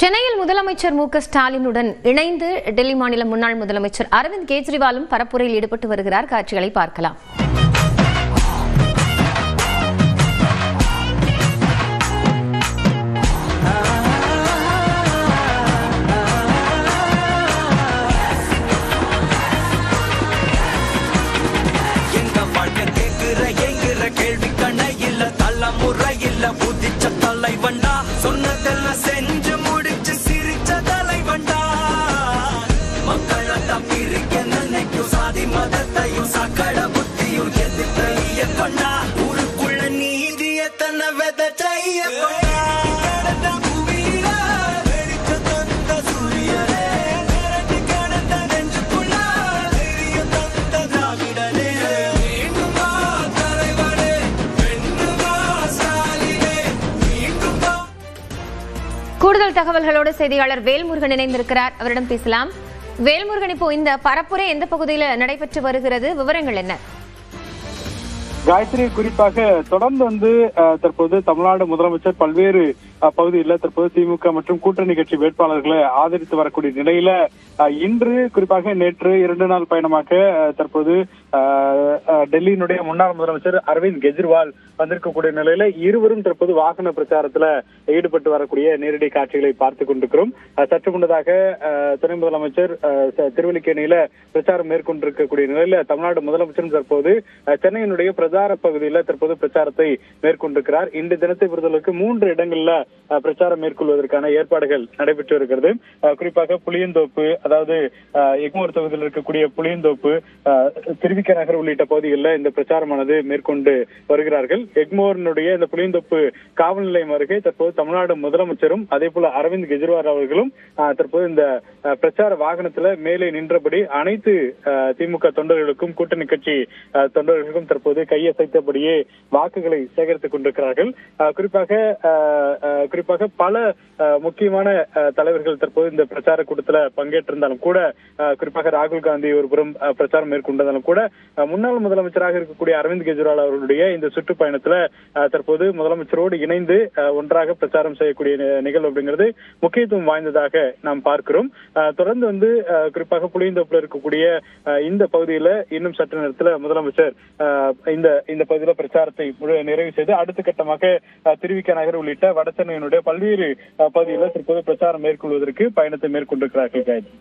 சென்னையில் முதலமைச்சர் மு.க.ஸ்டாலினுடன் இணைந்து டெல்லி மாநில முன்னாள் முதலமைச்சர் அரவிந்த் கெஜ்ரிவாலும் பரப்புரையில் ஈடுபட்டு வருகிறார். காட்சிகளை பார்க்கலாம். செஞ்சு முடிச்சு சிரிச்ச தலைவண்டா மக்களத்தான் பிரிக்க நினைக்கும் சாதி மதத்தையும் சக்கட புத்தியும் எதிர்த்தைய கொண்டா ஊருக்குள்ள நீதிய தன்னை விதைச்சைய கொண்டா பூமியில வெடிச்ச தந்த சூரியனே விரட்டி கிடந்த நெஞ்சுக்குள்ள தெரிய தந்த திராவிடனே மீண்டுமா தலைவனே வென்றுமா ஸ்டாலினே மீண்டுமா. கூடுதல் தகவல்களோடு செய்தியாளர் வேல்முருகன் இணைந்திருக்கிறார். அவரிடம் பேசலாம். வேல்முருகன், இப்போ இந்த பரப்புரை எந்த பகுதியில் நடைபெற்று வருகிறது, விவரங்கள் என்ன? காயத்ரி, குறிப்பாக தொடர்ந்து தற்போது தமிழ்நாடு முதலமைச்சர் பல்வேறு பகுதிகளில் தற்போது திமுக மற்றும் கூட்டணி கட்சி வேட்பாளர்களை ஆதரித்து வரக்கூடிய நிலையில இன்று குறிப்பாக நேற்று 2 நாள் பயணமாக தற்போது டெல்லியினுடைய முன்னாள் முதலமைச்சர் அரவிந்த் கெஜ்ரிவால் வந்திருக்கக்கூடிய நிலையில இருவரும் தற்போது வாகன பிரச்சாரத்துல ஈடுபட்டு வரக்கூடிய நேரடி காட்சிகளை பார்த்துக் கொண்டிருக்கிறோம். சற்று முன்னதாக துணை முதலமைச்சர் திருவல்லிக்கேணியில பிரச்சாரம் மேற்கொண்டிருக்கக்கூடிய நிலையில தமிழ்நாடு முதலமைச்சரும் தற்போது சென்னையினுடைய பிரச்சார பகுதியில் தற்போது பிரச்சாரத்தை மேற்கொண்டிருக்கிறார். இன்று தினத்தை பொறுத்தளவுக்கு 3 இடங்கள்ல பிரச்சாரம் மேற்கொள்வதற்கான ஏற்பாடுகள் நடைபெற்று வருகிறது. குறிப்பாக புளியந்தோப்பு, அதாவது எக்மோர் தொகுதியில் இருக்கக்கூடிய புளியந்தோப்பு, திருவிக நகர் உள்ளிட்ட பகுதிகளில் இந்த பிரச்சாரமானது மேற்கொண்டு வருகிறார்கள். எக்மோரினுடைய இந்த புளியந்தோப்பு காவல் நிலையம் அருகே தற்போது தமிழ்நாடு முதலமைச்சரும் அதே போல அரவிந்த் கெஜ்ரிவால் அவர்களும் தற்போது இந்த பிரச்சார வாகனத்துல மேலே நின்றபடி அனைத்து திமுக தொண்டர்களுக்கும் கூட்டணி கட்சி தொண்டர்களுக்கும் தற்போது கையசைத்தபடியே வாக்குகளை சேகரித்துக் கொண்டிருக்கிறார்கள். குறிப்பாக பல முக்கியமான தலைவர்கள் தற்போது இந்த பிரச்சார கூட்டத்தில் பங்கேற்றிருந்தாலும் கூட, குறிப்பாக ராகுல் காந்தி ஒருபுறம் பிரச்சாரம் மேற்கொண்டிருந்தாலும் கூட, முன்னாள் முதலமைச்சராக இருக்கக்கூடிய அரவிந்த் கெஜ்ரிவால் அவர்களுடைய இந்த சுற்றுப்பயணத்துல தற்போது முதலமைச்சரோடு இணைந்து ஒன்றாக பிரச்சாரம் செய்யக்கூடிய நிகழ்வு அப்படிங்கிறது முக்கியத்துவம் வாய்ந்ததாக நாம் பார்க்கிறோம். தொடர்ந்து குறிப்பாக புளியந்தோப்புல இருக்கக்கூடிய இந்த பகுதியில இன்னும் சற்று நேரத்தில் முதலமைச்சர் இந்த பகுதியில் பிரச்சாரத்தை நிறைவு செய்து அடுத்த கட்டமாக திருவிக நகர் உள்ளிட்ட வடசென்னையினுடைய பல்வேறு பகுதிகளில் தற்போது பிரச்சாரம் மேற்கொள்வதற்கு பயணத்தை மேற்கொண்டிருக்கிறார்கள். காயத்ரி,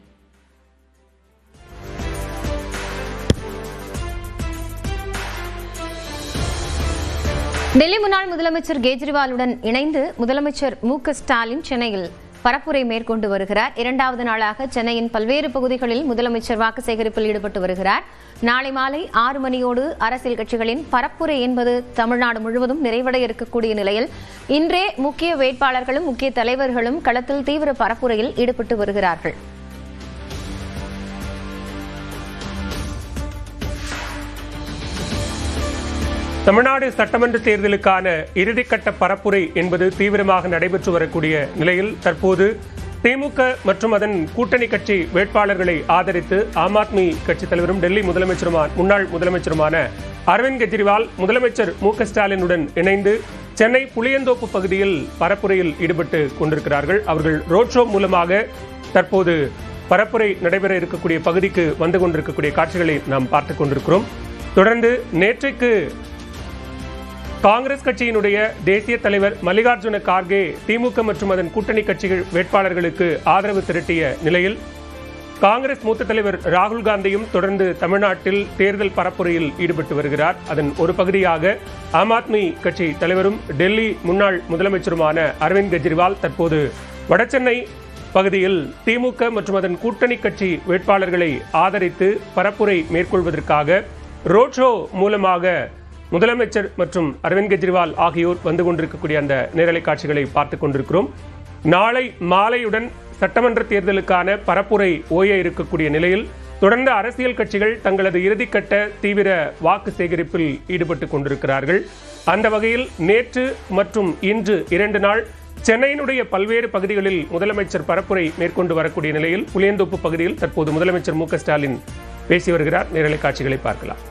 டெல்லி முன்னாள் முதலமைச்சர் கெஜ்ரிவாலுடன் இணைந்து முதலமைச்சர் மு.க.ஸ்டாலின் சென்னையில் பரப்புரை மேற்கொண்டு வருகிறார். 2வது நாளாக சென்னையின் பல்வேறு பகுதிகளில் முதலமைச்சர் வாக்கு சேகரிப்பில் ஈடுபட்டு வருகிறார். நாளை மாலை 6 மணியோடு அரசியல் கட்சிகளின் பரப்புரை என்பது தமிழ்நாடு முழுவதும் நிறைவடைய இருக்கக்கூடிய நிலையில் இன்றே முக்கிய வேட்பாளர்களும் முக்கிய தலைவர்களும் களத்தில் தீவிர பரப்புரையில் ஈடுபட்டு வருகிறார்கள். தமிழ்நாடு சட்டமன்ற தேர்தலுக்கான இறுதிக்கட்ட பரப்புரை என்பது தீவிரமாக நடைபெற்று வரக்கூடிய நிலையில் தற்போது திமுக மற்றும் அதன் கூட்டணி கட்சி வேட்பாளர்களை ஆதரித்து ஆம் ஆத்மி கட்சி தலைவரும் டெல்லி முன்னாள் முதலமைச்சருமான அரவிந்த் கெஜ்ரிவால் முதலமைச்சர் மு.க.ஸ்டாலினுடன் இணைந்து சென்னை புளியந்தோப்பு பகுதியில் பரப்புரையில் ஈடுபட்டு கொண்டிருக்கிறார்கள். அவர்கள் ரோட் ஷோ மூலமாக தற்போது பரப்புரை நடைபெற இருக்கக்கூடிய பகுதிக்கு வந்து கொண்டிருக்கக்கூடிய காட்சிகளை நாம் பார்த்துக் கொண்டிருக்கிறோம். தொடர்ந்து நேற்றைக்கு காங்கிரஸ் கட்சியினுடைய தேசிய தலைவர் மல்லிகார்ஜுன கார்கே திமுக மற்றும் அதன் கூட்டணி கட்சிகள் வேட்பாளர்களுக்கு ஆதரவு திரட்டிய நிலையில் காங்கிரஸ் மூத்த தலைவர் ராகுல் காந்தியும் தொடர்ந்து தமிழ்நாட்டில் தேர்தல் பரப்புரையில் ஈடுபட்டு வருகிறார். அதன் ஒரு பகுதியாக ஆம் ஆத்மி கட்சி தலைவரும் டெல்லி முன்னாள் முதலமைச்சருமான அரவிந்த் கெஜ்ரிவால் தற்போது வடசென்னை பகுதியில் திமுக மற்றும் அதன் கூட்டணி கட்சி வேட்பாளர்களை ஆதரித்து பரப்புரை மேற்கொள்வதற்காக ரோட் ஷோ மூலமாக முதலமைச்சர் மற்றும் அரவிந்த் கெஜ்ரிவால் ஆகியோர் வந்து கொண்டிருக்கக்கூடிய அந்த நேரலை காட்சிகளை பார்த்துக் கொண்டிருக்கிறோம். நாளை மாலையுடன் சட்டமன்ற தேர்தலுக்கான பரப்புரை ஓய இருக்கக்கூடிய நிலையில் தொடர்ந்து அரசியல் கட்சிகள் தங்களது இறுதிக்கட்ட தீவிர வாக்கு சேகரிப்பில் ஈடுபட்டுக் கொண்டிருக்கிறார்கள். அந்த வகையில் நேற்று மற்றும் இன்று 2 நாள் சென்னையினுடைய பல்வேறு பகுதிகளில் முதலமைச்சர் பரப்புரை மேற்கொண்டு வரக்கூடிய நிலையில் புளியந்தோப்பு பகுதியில் தற்போது முதலமைச்சர் மு.க.ஸ்டாலின் பேசி வருகிறார். நேரலை காட்சிகளை பார்க்கலாம்.